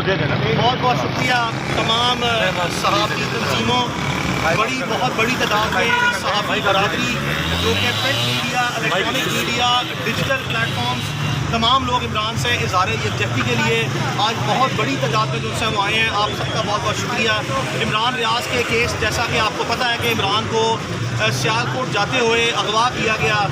بہت بہت شکریہ تمام صحافتی تنظیموں، بہت بڑی تعداد میں صحافی برادری جو کہ print media, electronic media, digital platforms, تمام لوگ عمران سے اظہار یکجہتی کے لیے آج بہت بڑی تعداد میں جو سے وہ آئے ہیں. آپ سب کا بہت بہت شکریہ. عمران ریاض کے کیس، جیسا کہ آپ کو پتہ ہے کہ عمران کو سیالکوٹ جاتے ہوئے اغوا کیا گیا.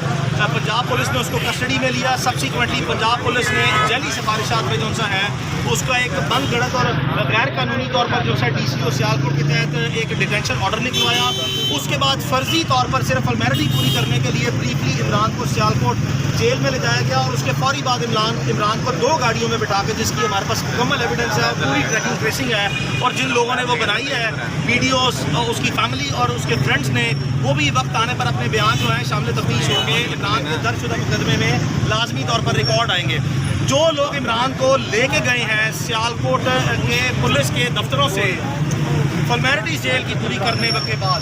پنجاب پولیس نے اس کو کسٹڈی میں لیا. سبسیکوینٹلی پنجاب پولیس نے ذیلی سفارشات پہ جو سا ہے اس کا ایک بند گڑت اور غیر قانونی طور پر جو سا DCO سیالکوٹ کے تحت ایک ڈیٹینشن آرڈر نکلوایا. اس کے بعد فرضی طور پر صرف فارمیلٹی پوری کرنے کے لیے بریفلی عمران کو سیالکوٹ جیل میں لے جایا گیا اور اس کے فوری بعد عمران کو 2 گاڑیوں میں بٹھا کے، جس کی ہمارے پاس مکمل ایویڈنس ہے، پوری ٹریکنگ ٹریسنگ ہے، اور جن لوگوں نے وہ بنائی ہے ویڈیوز، اس کی فیملی اور اس کے فرینڈس نے، وہ بھی وقت آنے پر اپنے بیان جو ہیں شامل تفتیش ہوں گے. عمران کے درج شدہ مقدمے میں لازمی طور پر ریکارڈ آئیں گے. جو لوگ عمران کو لے کے گئے ہیں سیالکوٹ کے پولیس کے دفتروں سے فارمیلٹیز جیل کی پوری کرنے کے بعد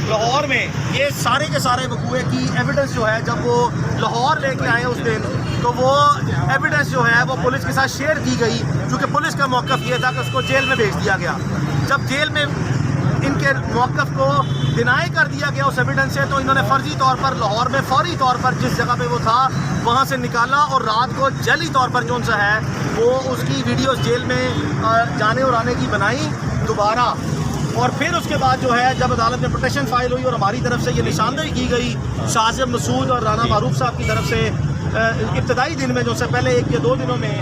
لاہور میں، یہ سارے کے سارے وقوعے کی ایویڈنس جو ہے جب وہ لاہور لے کے آئے اس دن، تو وہ ایویڈنس جو ہے وہ پولیس کے ساتھ شیئر کی گئی، کیونکہ پولیس کا موقف یہ تھا کہ اس کو جیل میں بھیج دیا گیا. جب جیل میں ان کے موقف کو ڈینائی کر دیا گیا اس ایویڈنس سے، تو انہوں نے فرضی طور پر لاہور میں فوری طور پر جس جگہ پہ وہ تھا وہاں سے نکالا اور رات کو جعلی طور پر جو سا ہے وہ اس کی ویڈیوز جیل میں جانے اور آنے کی بنائی دوبارہ. اور پھر اس کے بعد جو ہے جب عدالت میں پٹیشن فائل ہوئی اور ہماری طرف سے یہ نشاندہی کی گئی شاذب مسعود اور رانا معروف صاحب کی طرف سے ابتدائی دن میں جو سے پہلے 1 یا 2 دنوں میں،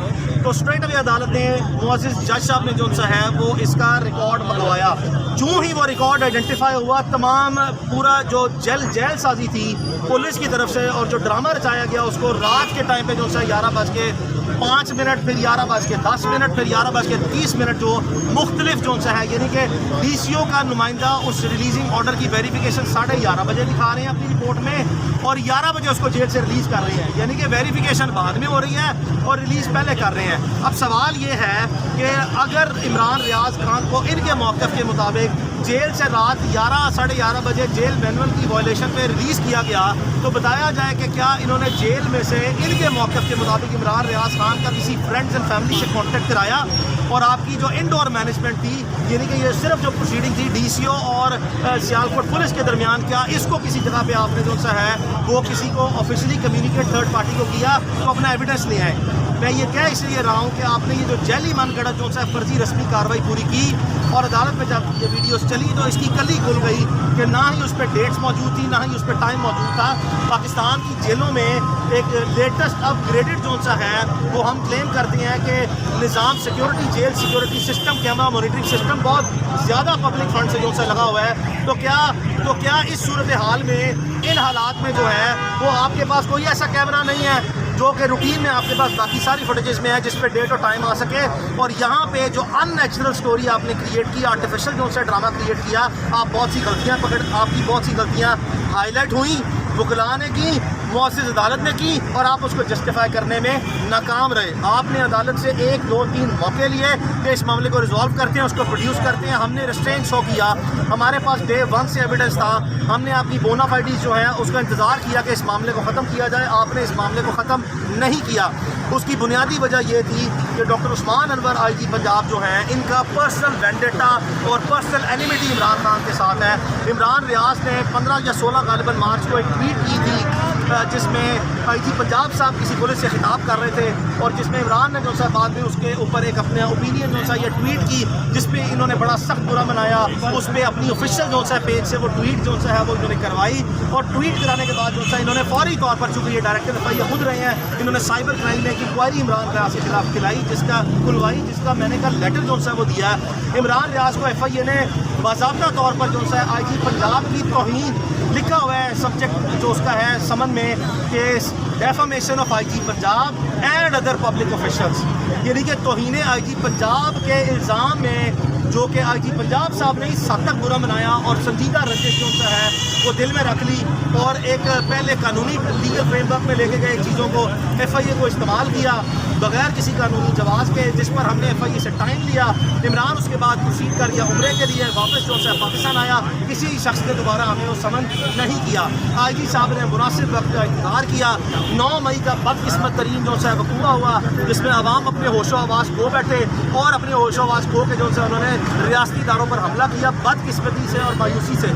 تو اسٹریٹ اوے عدالت نے معزز جج صاحب نے جو سا ہے وہ اس کا ریکارڈ منگوایا. جو ہی وہ ریکارڈ آئیڈینٹیفائی ہوا، تمام پورا جو جیل سازی تھی پولیس کی طرف سے اور جو ڈرامہ رچایا گیا اس کو رات کے ٹائم پہ جو سا 11:05 پھر 11:10 پھر 11:30 جو مختلف جو سا ہے، یعنی کہ DCO کا نمائندہ اس ریلیزنگ آرڈر کی ویریفیکیشن 11:30 بجے دکھا رہے ہیں اپنی رپورٹ میں، اور 11 بجے اس کو جیل سے ریلیز کر رہے ہیں، یعنی کہ ویریفیکیشن بعد میں ہو رہی ہے اور ریلیز پہلے کر رہے ہیں. اب سوال یہ ہے کہ اگر عمران ریاض خان کو ان کے موقف کے مطابق جیل سے رات 11:30 بجے جیل مینول کی وائلیشن پہ ریلیز کیا گیا، تو بتایا جائے کہ کیا انہوں نے جیل میں سے ان کے موقف کے مطابق عمران ریاض خان کا کسی فرینڈز اینڈ فیملی سے کانٹیکٹ کرایا، اور آپ کی جو انڈور مینجمنٹ تھی، یعنی کہ یہ صرف جو پروسیڈنگ تھی DCO اور سیالکوٹ پولیس کے درمیان، کیا اس کو کسی جگہ پہ آپ نے جو سا ہے وہ کسی کو آفیشلی کمیونیکیٹ تھرڈ پارٹی کو کیا تو اپنا ایویڈنس لے آئے. میں یہ کہہ اس لیے رہا ہوں کہ آپ نے یہ جو جعلی من گڑت جو سا فرضی رسمی کارروائی پوری کی، اور عدالت میں جب یہ ویڈیوز چلی تو اس کی کلی کھل گئی کہ نہ ہی اس پہ ڈیٹس موجود تھی، نہ ہی اس پہ ٹائم موجود تھا. پاکستان کی جیلوں میں ایک لیٹسٹ اپ گریڈڈ جو سا ہے وہ ہم کلیم کرتے ہیں کہ نظام security, jail security system, camera monitoring system بہت زیادہ پبلک فنڈ سے جو سا لگا ہوا ہے. تو کیا اس صورتحال میں ان حالات میں جو ہے وہ آپ کے پاس کوئی ایسا کیمرہ نہیں ہے جو کہ روٹین میں آپ کے پاس باقی ساری فوٹیجز میں ہے جس پہ ڈیٹ اور ٹائم آ سکے؟ اور یہاں پہ جو ان نیچرل سٹوری آپ نے کریٹ کی، آرٹیفیشل جو سے ڈرامہ کریٹ کیا، آپ کی بہت سی غلطیاں ہائی لائٹ ہوئیں، وکلاء نے کی، معزز عدالت نے کی، اور آپ اس کو جسٹیفائی کرنے میں ناکام رہے. آپ نے عدالت سے 1 2 3 موقع لیے کہ اس معاملے کو ریزالو کرتے ہیں، اس کو پروڈیوس کرتے ہیں. ہم نے ریسٹرین شو کیا، ہمارے پاس ڈے 1 سے ایویڈنس تھا. ہم نے آپ کی بونا فائڈیز جو ہیں اس کا انتظار کیا کہ اس معاملے کو ختم کیا جائے. آپ نے اس معاملے کو ختم نہیں کیا. اس کی بنیادی وجہ یہ تھی کہ ڈاکٹر عثمان انور IG پنجاب جو ہیں، ان کا پرسنل وینڈیٹا اور پرسنل اینیمیٹی عمران خان کے ساتھ ہے. عمران ریاض نے 15 یا 16 غالباً مارچ کو ایک ٹویٹ کی تھی جس میں IG پنجاب صاحب کسی پولیس سے خطاب کر رہے تھے، اور جس میں عمران نے جو سا بعد میں اس کے اوپر ایک اپنے اوپینین جو سا یہ ٹویٹ کی، جس پہ انہوں نے بڑا سخت برا منایا. اس پہ اپنی آفیشیل جو سا پیج سے وہ ٹویٹ جو سا ہے وہ انہوں نے کروائی، اور ٹویٹ کرانے کے بعد جو سا انہوں نے فوری طور پر، چونکہ یہ ڈائریکٹر FI خود رہے ہیں، انہوں نے سائبر کرائم میں ایک انکوائری عمران ریاض کے خلاف کھلوائی، جس کا میں نے کل لیٹر جو سا وہ دیا. عمران ریاض کو FIA نے باضابطہ طور پر جو سا IG پنجاب کی توہین لکھا ہوا ہے، سبجیکٹ جو اس کا ہے سمن میں کہ defamation of IG Punjab and other public officials, یعنی کہ توہین IG پنجاب کے الزام میں، جو کہ IG پنجاب صاحب نے اس حد تک برا منایا اور سنجیدہ رنجش جو سا ہے وہ دل میں رکھ لی، اور ایک پہلے قانونی لیگل فریم ورک میں لے کے گئے چیزوں کو FIA کو استعمال کیا بغیر کسی قانونی جواز کے، جس پر ہم نے FIA سے ٹائم لیا. عمران اس کے بعد پروسیڈ کر گیا عمرے کے لیے، واپس جو ہے پاکستان آیا. کسی شخص نے دوبارہ ہمیں وہ سمن نہیں کیا. IG صاحب نے مناسب وقت کا انتظار کیا. 9 مئی کا بدقسمت ترین جو سا وقوع ہوا جس میں عوام اپنے ہوش و آواز کھو بیٹھے اور اپنے ہوش و آواز کھو کے جو سے انہوں نے ریاستی اداروں پر حملہ کیا بدقسمتی سے اور مایوسی سے.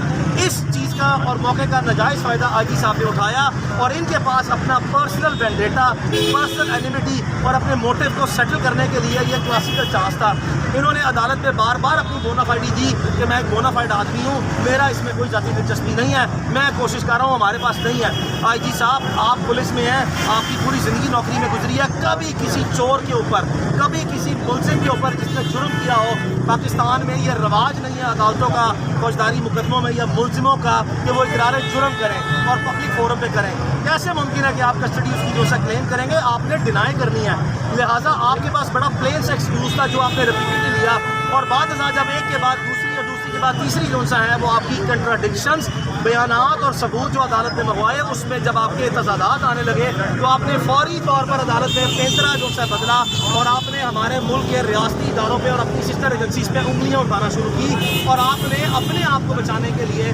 اس چیز کا اور موقع کا ناجائز فائدہ آئی جی صاحب نے اٹھایا اور ان کے پاس اپنا پرسنل وینڈیٹا, پرسنل اینیمیٹی اور اپنے موٹیو کو سیٹل کرنے کے لیے یہ کلاسیکل چانس تھا. انہوں نے عدالت میں بار بار اپنی بونافائیڈی دی کہ میں ایک بونافائیڈ آدمی ہوں, میرا اس میں کوئی ذاتی دلچسپی نہیں ہے, میں کوشش کر رہا ہوں, ہمارے پاس نہیں ہے. آئی جی صاحب آپ پولیس میں ہیں, آپ کی پوری زندگی نوکری میں گزری ہے, کبھی کسی چور کے اوپر, کبھی کسی ملزم کے اوپر جس نے جرم کیا ہو, پاکستان میں یہ رواج نہیں ہے عدالتوں کا فوجداری مقدموں میں یا ملزموں کا کہ وہ اقرار جرم کریں اور پبلک فورم پہ کریں. کیسے ممکن ہے کہ آپ کسٹڈی اس کی جو سا کلیم کریں گے؟ آپ نے ڈینائی کرنی ہے. لہٰذا آپ کے پاس بڑا پلین سا ایکسکیوز تھا جو آپ نے ریپیٹڈلی لیا اور بعد ازاں جب ایک کے بعد دوسری اور دوسری کے بعد تیسری جو سا ہے وہ آپ کی کنٹراڈکشنز, بیانات اور ثبوت جو عدالت نے منگوائے اس میں جب آپ کے تضادات آنے لگے تو آپ نے فوری طور پر عدالت میں پینترا جو سا بدلا اور آپ نے ہمارے ملک کے ریاستی اداروں پہ اور اپنی سسٹر ایجنسیز پہ انگلیاں اٹھانا شروع کی اور آپ نے اپنے آپ کو بچانے کے لیے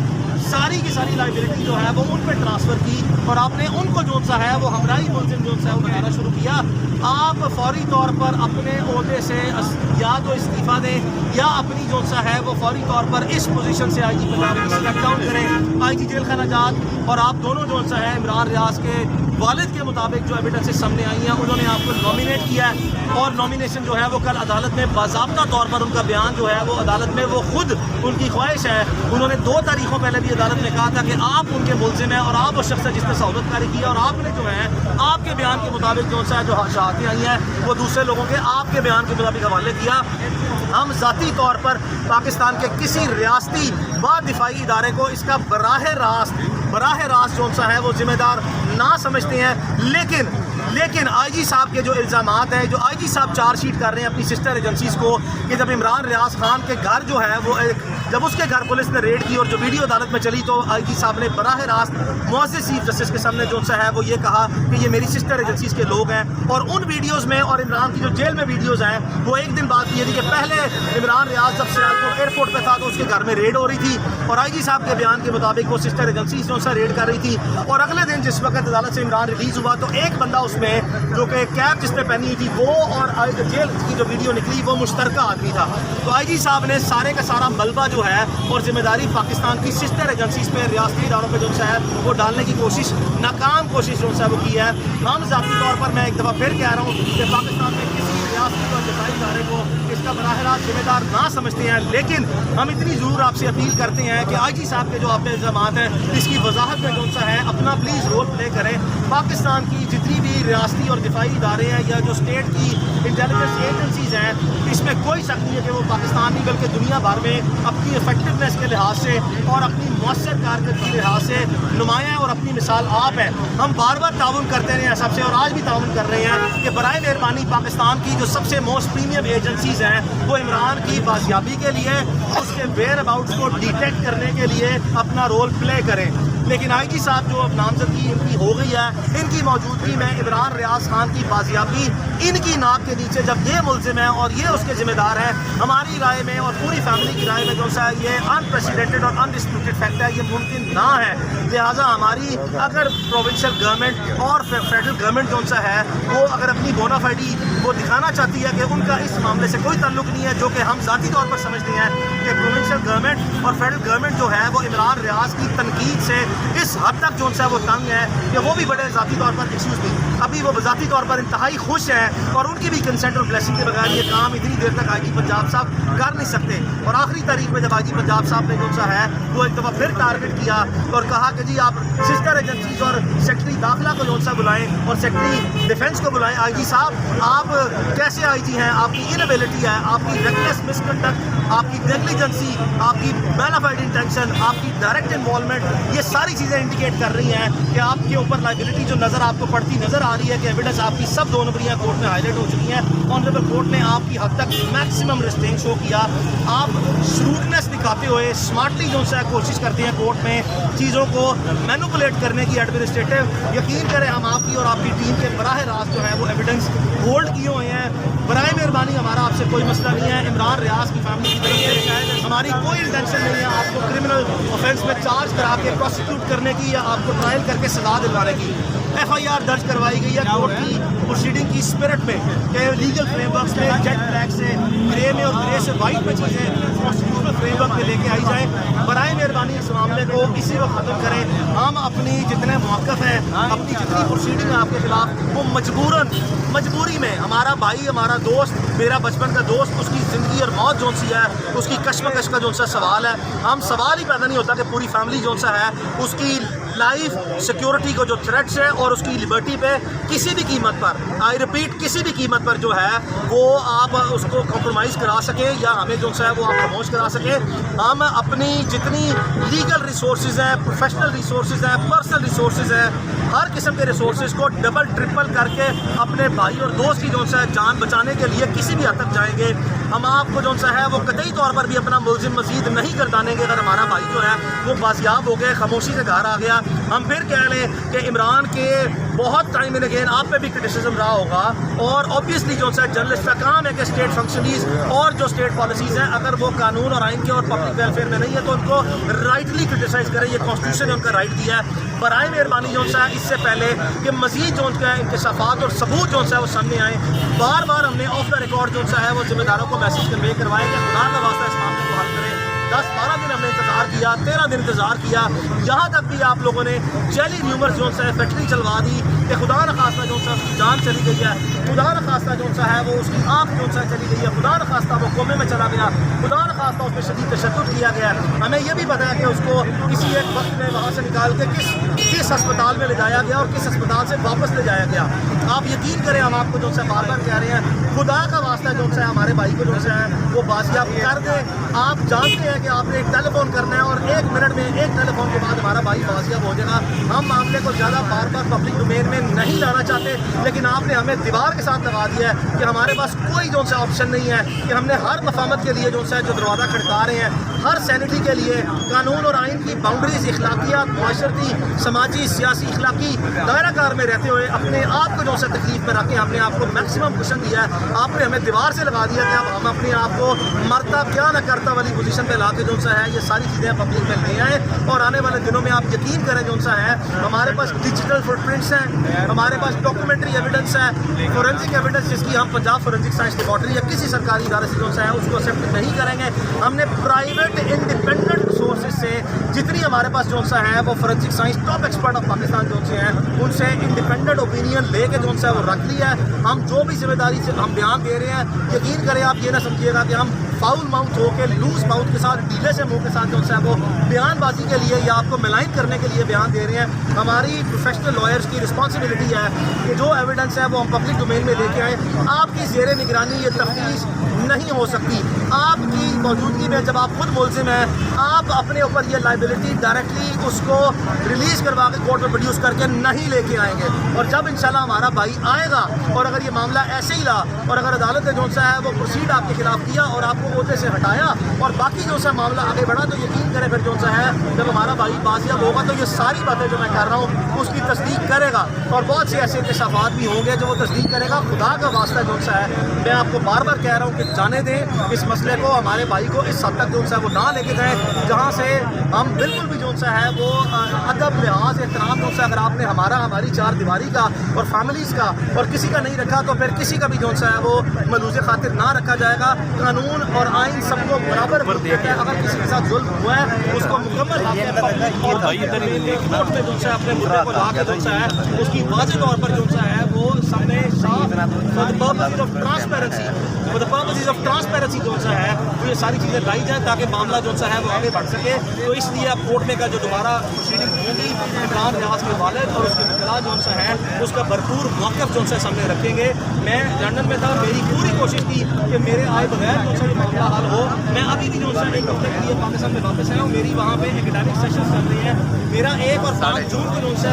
ساری کی ساری لائبلٹی جو ہے وہ ان پہ ٹرانسفر کی اور آپ نے ان کو جو سا ہے وہ ہمراہی ملزم جو سا ہے وہ بنانا شروع کیا. آپ فوری طور پر اپنے عہدے سے یا تو استعفیٰ دیں یا اپنی جو سا ہے وہ فوری طور پر اس پوزیشن سے آئی جی پنجاب کو اسٹیپ ڈاؤن کریں. آئی جی جیل خانہ جات اور آپ دونوں جو سا ہے عمران ریاض کے والد کے مطابق جو ایویڈنسز سامنے آئی ہیں انہوں نے آپ کو نامینیٹ کیا ہے اور نامینیشن جو ہے وہ کل عدالت میں باضابطہ طور پر ان کا بیان جو ہے وہ عدالت میں وہ خود ان کی خواہش ہے. انہوں نے 2 تاریخوں پہلے بھی عدالت نے کہا تھا کہ آپ ان کے ملزم ہیں اور آپ وہ شخص ہے جس نے سہولت کاری کی اور آپ نے جو ہے آپ کے بیان کے مطابق جو سا جو شہادتیں آئی ہیں وہ دوسرے لوگوں کے آپ کے بیان کے مطابق حوالے کیا. ہم ذاتی طور پر پاکستان کے کسی ریاستی و دفاعی ادارے کو اس کا براہ راست جو سا ہے وہ ذمہ دار نہ سمجھتے ہیں, لیکن آئی جی صاحب کے جو الزامات ہیں, جو آئی جی صاحب چارج شیٹ کر رہے ہیں اپنی سسٹر ایجنسیز کو کہ جب عمران ریاض خان کے گھر جو ہے وہ جب اس کے گھر پولیس نے ریڈ کی اور جو ویڈیو عدالت میں چلی تو آئی جی صاحب نے براہ راست معزز چیف جسٹس کے سامنے جو سا ہے وہ یہ کہا کہ یہ میری سسٹر ایجنسیز کے لوگ ہیں اور ان ویڈیوز میں اور عمران کی جو جیل میں ویڈیوز ہیں وہ ایک دن بعد یہ تھی کہ پہلے عمران ریاض جب سیالکوٹ ایئرپورٹ پہ تھا تو اس کے گھر میں ریڈ ہو رہی تھی اور آئی جی صاحب کے بیان کے مطابق وہ سسٹر ایجنسیز جو سا ریڈ کر رہی تھی اور اگلے دن جس وقت عدالت سے عمران ریلیز ہوا تو ایک بندہ اس میں جو کہ کیپ جس نے پہنی ہوئی تھی وہ اور جیل کی جو ویڈیو نکلی وہ مشترکہ آدمی تھا. تو آئی جی صاحب نے سارے کا سارا ملبہ جو ہے اور ذمہ داری پاکستان کی سسٹر ایجنسیز پہ ریاستی اداروں پہ جو سا ہے وہ ڈالنے کی کوشش, ناکام کوشش جو سا وہ کی ہے. ہم ذاتی طور پر میں ایک دفعہ پھر کہہ رہا ہوں کہ پاکستان میں کسی ریاستی اور دفاعی ادارے کو اس کا براہ راست ذمہ دار نہ سمجھتے ہیں, لیکن ہم اتنی ضرور آپ سے اپیل کرتے ہیں کہ آئی جی صاحب کے جو آپ کے الزامات ہیں اس کی وضاحت میں جو سا ہے اپنا پلیز رول پلے کریں. پاکستان کی جتنی بھی ریاستی اور دفاعی ادارے ہیں یا جو اسٹیٹ کی انٹیلیجنس ایجنسیز ہیں اس میں کوئی شک نہیں ہے کہ وہ پاکستان نہیں بلکہ دنیا بھر میں اپنی افیکٹونیس کے لحاظ سے اور اپنی مؤثر کارکردگی کے لحاظ سے نمایاں اور اپنی مثال آپ ہیں. ہم بار بار تعاون کرتے رہے ہیں سب سے اور آج بھی تعاون کر رہے ہیں کہ برائے مہربانی پاکستان کی جو سب سے موسٹ پریمیم ایجنسیز ہیں وہ عمران کی بازیابی کے لیے اس کے ویئر اباؤٹس کو ڈیٹیکٹ کرنے کے لیے اپنا رول پلے کریں. لیکن آئی جی صاحب جو اب نامزدگی ان کی ہو گئی ہے ان کی موجودگی میں عمران ریاض خان کی بازیابی ان کی ناک کے نیچے جب یہ ملزم ہے اور یہ اس کے ذمہ دار ہے, ہماری رائے میں اور پوری فیملی کی رائے میں جو سا یہ انپریسیڈنٹڈ اور انڈسپیوٹڈ فیکٹ ہے, یہ ممکن نہ ہے. لہٰذا ہماری اگر پروونشل گورنمنٹ اور فیڈرل گورنمنٹ جو سا ہے وہ اگر اپنی بونافائیڈی وہ دکھانا چاہتی ہے کہ ان کا اس معاملے سے کوئی تعلق نہیں ہے, جو کہ ہم ذاتی طور پر سمجھتے ہیں کہ پروونشل گورنمنٹ اور فیڈرل گورنمنٹ جو ہے وہ عمران ریاض کی تنقید سے اس حد تک جو سا وہ تنگ ہے کہ وہ بھی بڑے ذاتی طور پر ابھی وہ ذاتی طور پر انتہائی خوش ہیں اور ان کی بھی کنسنٹ اور بلیسنگ کے بغیر یہ کام اتنی دیر تک آئی جی پنجاب صاحب کر نہیں سکتے. اور آخری تاریخ میں جب آئی جی پنجاب صاحب نے جو سا ہے وہ ایک دفعہ پھر ٹارگٹ کیا اور کہا کہ جی آپ سسٹر ایجنسیز اور سیکٹری داخلہ کو جو سا بلائیں اور سیکٹری ڈیفینس کو بلائیں. آئی جی صاحب آپ کیسے آئی جی ہیں؟ آپ کی انیبلٹی ہے, آپ کی ریکلیس مس کنڈکٹ, آپ کی نیگلیجنسی, آپ کی بینافائڈ انٹینشن, آپ کی ڈائریکٹ انوالومنٹ, یہ ساری چیزیں انڈیکیٹ کر رہی ہیں کہ آپ کے اوپر لائبلٹی جو نظر آپ کو پڑتی نظر آ رہی ہے کہ ایویڈنس آپ کی سب 2 نمبریاں کورٹ میں ہائی لائٹ ہو چکی ہیں. آنریبل کورٹ نے آپ کی حد تک میکسیمم ریسٹرین شو کیا. آپ شروٹنس دکھاتے ہوئے اسمارٹلی جو سا کوشش کرتے ہیں کورٹ میں چیزوں کو مینوپولیٹ کرنے کی ایڈمنسٹریٹو. یقین کریں ہم آپ کی اور آپ کی ٹیم کے براہ راست جو ہے وہ ایویڈنس ہولڈ کیے ہوئے ہیں. برائے مہربانی ہمارا آپ سے کوئی مسئلہ نہیں ہے. عمران ریاض کی فیملی کی طرف سے ہماری کوئی انٹینشن نہیں ہے آپ کو کرمنل آفینس میں چارج کرا کے پروسیکیوٹ کرنے کی یا آپ کو ٹرائل کر کے سزا دلوانے کی. FIR درج کروائی گئی ہے کورٹ کی پروسیڈنگ کی اسپرٹ میں کہ لیگل فریم ورک سے جیٹ بلیک سے گرے میں اور گرے سے وائٹ میں چیزیں کانسٹیٹیوشنل فریم ورک میں لے کے آئی جائیں. برائے مہربانی اس معاملے کو اسی وقت ختم کریں. ہم اپنی جتنے موقف ہیں اپنی جتنی پروسیڈنگ ہے آپ کے خلاف وہ مجبوری میں ہمارا بھائی ہمارا دوست میرا بچپن کا دوست اس کی زندگی اور موت جون سی ہے اس کی کشمکش کا جون سا سوال ہے. ہم سوال ہی پیدا نہیں ہوتا کہ پوری فیملی جون سا ہے اس کی لائف سیکیورٹی کو جو تھریٹس ہے اور اس کی لبرٹی پہ کسی بھی قیمت پر آئی ریپیٹ کسی بھی قیمت پر جو ہے وہ آپ اس کو کمپرومائز کرا سکیں یا ہمیں جو ہے وہ آپ خاموش کرا سکیں. ہم اپنی جتنی لیگل ریسورسز ہیں پروفیشنل ریسورسز ہیں پرسنل ریسورسز ہیں ہر قسم کے ریسورسز کو ڈبل ٹرپل کر کے اپنے بھائی اور دوست کی جو ہے جان بچانے کے لیے کسی بھی حد تک جائیں گے. ہم آپ کو جو ہے وہ قطعی طور پر بھی اپنا ملزم مزید نہیں گردانیں گے. اگر ہمارا بھائی جو ہے وہ بازیاب ہو گئے خاموشی سے گھر آ گیا ہم پھر کہہ لیں کہ عمران کے بہت ٹائم اینڈ اگین آپ پہ بھی کرٹیسزم رہا ہوگا اور اوبیسلی جو ہے جرنلسٹ کا کام ہے کہ اسٹیٹ فنکشنریز اور جو اسٹیٹ پالیسیز ہیں اگر وہ قانون اور آئین کے اور پبلک ویلفیئر میں نہیں ہے تو ان کو رائٹلی کرٹیسائز کریں. یہ کانسٹیٹیوشن نے ان کا رائٹ دیا ہے. برائے مہربانی جو ہے اس سے پہلے کہ مزید جو ہے انکشافات اور ثبوت جو ہے وہ سامنے آئیں بار بار ہم نے آف دا ریکارڈ جو ہے وہ ذمہ داروں کو میسج کنوے کروائے کہ خدا کا واسطہ اس معاملے کو حل کریں. 10-12 دن ہم نے انتظار کیا 13 دن انتظار کیا یہاں تک بھی آپ لوگوں نے جیلی ریومرز جو ہے فیکٹری چلوا دی کہ خدا نخواستہ جو ہے اس کی جان چلی گئی ہے خدا نخواستہ جو ہے وہ اس کی آنکھ جو ہے چلی گئی ہے خدا نخواستہ وہ کومے میں چلا گیا خدا نخواستہ اس پہ شدید تشدد کیا گیا. ہمیں یہ بھی پتا ہے کہ اس کو کسی ایک وقت میں وہاں سے نکال کے کس ہسپتال میں لے جایا گیا اور کس ہسپتال سے واپس لے جایا گیا. آپ یقین کریں ہم آپ کو جو ہے بار بار کہہ رہے ہیں خدا کا واسطہ جو ہے ہمارے بھائی کو جو ہے وہ بازیاب کر دیں. آپ جانتے ہیں کہ آپ نے ایک ٹیلی فون کرنا ہے اور 1 منٹ میں ایک ٹیلی فون کے بعد ہمارا بھائی بازیاب ہو جائے گا. ہم معاملے کو زیادہ بار بار پبلک ڈومین میں نہیں لانا چاہتے لیکن آپ نے ہمیں دیوار کے ساتھ لگا دیا ہے کہ ہمارے پاس کوئی جو سا آپشن نہیں ہے کہ ہم نے ہر مفاہمت کے لیے جو دروازہ کھٹکا رہے ہیں ہر سینٹی کے لیے قانون اور آئین کی باؤنڈریز اخلاقیات معاشرتی سماجی سیاسی اخلاقی دائرہ کار میں رہتے ہوئے اپنے آپ کو جو سا تکلیف میں رکھیں ہم نے آپ کو میکسیمم کوشن دیا ہے. آپ نے ہمیں دیوار سے لگا دیا کہ اب ہم اپنے آپ کو مرتا کیا نہ کرتا والی پوزیشن پہ لا کے جو سا ہے یہ ساری چیزیں پبلک میں لے آئیں اور آنے والے دنوں میں آپ یقین کریں جو سا ہے ہمارے پاس ڈیجیٹل فٹ پرنٹس ہیں ہمارے پاس ڈاکومنٹری ایویڈنس ہے فورینسک ایویڈنس جس کی ہم پنجاب فورینسک سائنس لیبارٹری یا کسی سرکاری ادارے سے جو سا ہے اس کو ایکسیپٹ نہیں کریں گے. ہم نے پرائیویٹ انڈیپینڈنٹ سورسز سے جتنی ہمارے پاس جو سا ہے وہ forensic science top expert of Pakistan جو سے ہیں ان سے انڈیپینڈنٹ اوپینین لے کے جو سا ہے وہ رکھ لیا ہے. ہم جو بھی ذمہ داری سے ہم بیان دے رہے ہیں یقین کریں آپ یہ نہ سمجھیے گا کہ ہم فاؤل ماؤتھ ہو کے لوز ماؤتھ کے ساتھ ڈھیلے سے منہ کے ساتھ جو ہے وہ بیان بازی کے لیے یا آپ کو ملائن کرنے کے لیے بیان دے رہے ہیں. ہماری پروفیشنل لائرس کی رسپانسبلٹی ہے کہ جو ایویڈنس ہے وہ ہم پبلک ڈومین میں لے کے آئیں. آپ کی زیر نگرانی یہ تفتیش نہیں ہو سکتی. آپ کی موجودگی میں جب آپ خود ملزم ہیں آپ اپنے اوپر یہ لائبلٹی ڈائریکٹلی اس کو ریلیز کروا کے کورٹ میں پروڈیوس کر کے نہیں لے کے آئیں گے. اور جب انشاءاللہ ہمارا بھائی آئے گا اور اگر یہ معاملہ ایسے ہی رہا اور اگر عدالت نے جو سا ہے وہ پروسیڈ آپ کے خلاف کیا اور آپ کو عہدے سے ہٹایا اور باقی جو سا معاملہ آگے بڑھا تو یقین کریں پھر جو سا ہے جب ہمارا بھائی بازیاب ہوگا تو یہ ساری باتیں جو میں کر رہا ہوں اس کی تصدیق کرے گا اور بہت سے ایسے انکشافات بھی ہوں گے جو وہ تصدیق کرے گا. خدا کا واسطہ جو سا ہے میں آپ کو بار بار کہہ رہا ہوں کہ جانے دیں اس مسئلے کو ہمارے بھائی کو اس حد تک جو سا ہے وہ نہ لے کے جائیں جہاں سے ہم بالکل بھی جو سا ہے وہ ادب لحاظ احترام جو سا اگر آپ نے ہماری چار دیواری کا اور فیملیز کا اور کسی کا نہیں رکھا تو پھر کسی کا بھی جو سا ہے وہ ملوز خاطر نہ رکھا جائے گا. قانون اور آئین سب کو برابر دیتا ہے. اگر کسی کے ساتھ ظلم ہوا ہے اس کو مکمل کورٹ میں جو سا اپنے مدعے کو لا کے جو سا ہے اس کی واضح طور پر جو سا ہے وہ سامنے ٹرانسپیرنسی جو سا ہے وہ یہ ساری چیزیں لائی جائیں تاکہ معاملہ جو سا ہے وہ آگے بڑھ سکے. تو اس لیے اب کورٹ میں کا جو دوبارہ پروسیڈنگ ہوگی عمران ریاض کے والد اور اس کے وکلاء جو سا ہے اس کا بھرپور موقف جو سا سامنے رکھیں گے. میں لندن میں تھا میری پوری کوشش تھی کہ میرے آئے بغیر جو سا یہ معاملہ حل ہو. میں ابھی بھی جو سا ایک ہفتے کے لیے پاکستان میں واپس آیا ہوں. میری وہاں پہ اکیڈیمک سیشنز چل رہی ہیں. میرا 1 اور 5 جون کو جو سا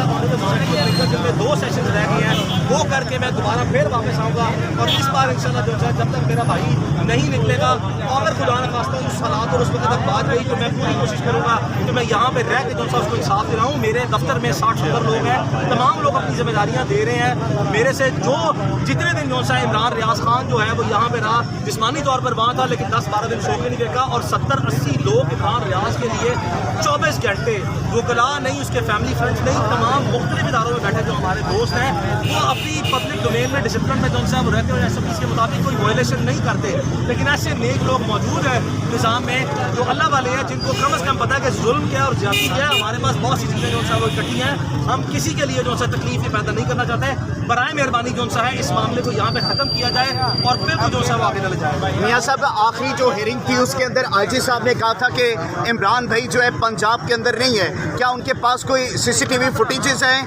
جن میں 2 سیشنز رہ گئے ہیں وہ کر کے میں دوبارہ پھر واپس آؤں گا اور اس بار انشاءاللہ جو سا جب تک میرا بھائی نہیں نکلے گا اگر خدا نخواستہ اس حالات اور اس وقت تک بات رہی تو میں پوری کوشش کروں گا کہ میں یہاں پہ رہ کے جو سا اس کو انصاف دلاؤں. میرے دفتر میں 60-70 لوگ ہیں, تمام لوگ اپنی ذمہ داریاں دے رہے ہیں. میرے سے جو جتنے دن جو سا عمران ریاض خان جو ہے وہ یہاں پہ رہا, جسمانی طور پر وہاں تھا لیکن 10-12 دن شو کے نہیں دیکھا, اور 70-80 لوگ عمران ریاض کے لیے 24 گھنٹے وکلاء نہیں, اس کے فیملی فرینڈس نہیں, تمام مختلف اداروں میں بیٹھے جو ہمارے دوست ہیں وہ اپنی پبلک ڈومین میں ڈسپلن میں جو ہے وہ رہتے ہیں, ایس او پیز کے مطابق کوئی وائلیشن نہیں کرتے. لیکن ایسے نیک لوگ موجود ہیں نظام میں جو اللہ والے ہیں, جن کو کم از کم پتہ ہے کہ ظلم کیا اور زیادتی کیا ہے. ہمارے پاس بہت سی چیزیں جو ہے وہ اکٹھی ہیں, ہم کسی کے لیے جو ہے تکلیف پیدا نہیں کرنا چاہتے. برائے مہربانی جو ہے اس معاملے کو یہاں پہ ختم کیا جائے اور پھر وہ جو ہے وہ آگے نہ لے جائے. میاں صاحب, آخری جو ہیئرنگ تھی اس کے اندر آئی جی صاحب نے کہا تھا کہ عمران بھائی جو ہے پنجاب کے اندر نہیں ہے. کیا ان کے پاس کوئی CCTV فوٹیجز ہیں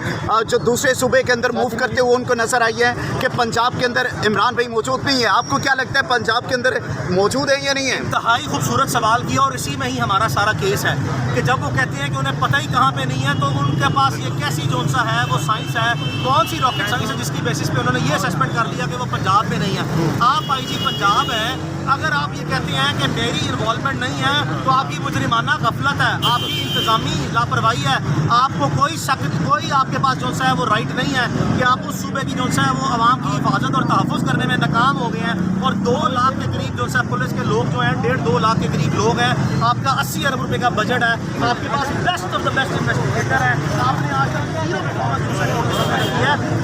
جو دوسرے صوبے کے اندر موو کرتے ہوئے ان کو نظر آئی ہے کہ پنجاب کے اندر عمران بھائی موجود نہیں ہے؟ آپ کو کیا لگتا ہے پنجاب کے اندر موجود ہے یا نہیں ہے؟ انتہائی خوبصورت سوال کیا, اور اسی میں ہی ہمارا سارا کیس ہے کہ جب وہ کہتے ہیں کہ انہیں پتہ ہی کہاں پہ نہیں ہے, تو ان کے پاس یہ کیسی جو سا ہے وہ سائنس ہے, کون سی راکٹ سائنس ہے جس کی بیسس پہ انہوں نے یہ اسسمنٹ کر لیا کہ وہ پنجاب میں نہیں ہے. آپ آئی جی پنجاب ہے, اگر آپ یہ کہتے ہیں کہ میری انوالومنٹ نہیں ہے تو آپ کی مجرمانہ غفلت ہے, آپ کی انتظامی لاپرواہی ہے. آپ کو کوئی شک, کوئی آپ کے پاس جو سا ہے وہ رائٹ نہیں ہے کہ آپ اس صوبے کی جو سا ہے وہ عوام کی حفاظت اور تحفظ کرنے میں ناکام ہو گئے ہیں. اور 2 لاکھ کے قریب جو سا پولیس کے لوگ جو ہیں 1.5-2 لاکھ کے قریب لوگ ہیں, آپ کا 80 ارب روپے کا بجٹ ہے, آپ کے پاس best of the best investigator ہے, آپ نے آج تک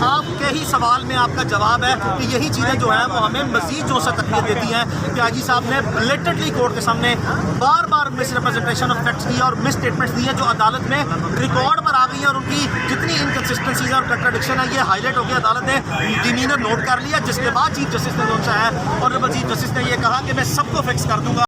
آپ کے ہی سوال میں آپ کا جواب ہے کہ یہی چیزیں جو ہیں وہ ہمیں مزید جو سا تقویت دیتی ہیں کہ آئی جی صاحب نے بلیٹنٹلی کورٹ کے سامنے بار بار مس ریپرزنٹیشن آف فیکٹس دی اور مس اسٹیٹمنٹس دی ہیں جو عدالت میں ریکارڈ پر آ گئی ہیں, اور ان کی جتنی انکنسسٹنسیز اور کنٹراڈکشن ہے یہ ہائی لائٹ ہو گیا. عدالت نے ڈیمینر نوٹ کر لیا, جس کے بعد چیف جسٹس نے جو ہے اور چیف جسٹس نے یہ کہا کہ میں سب کو فکس کر دوں گا.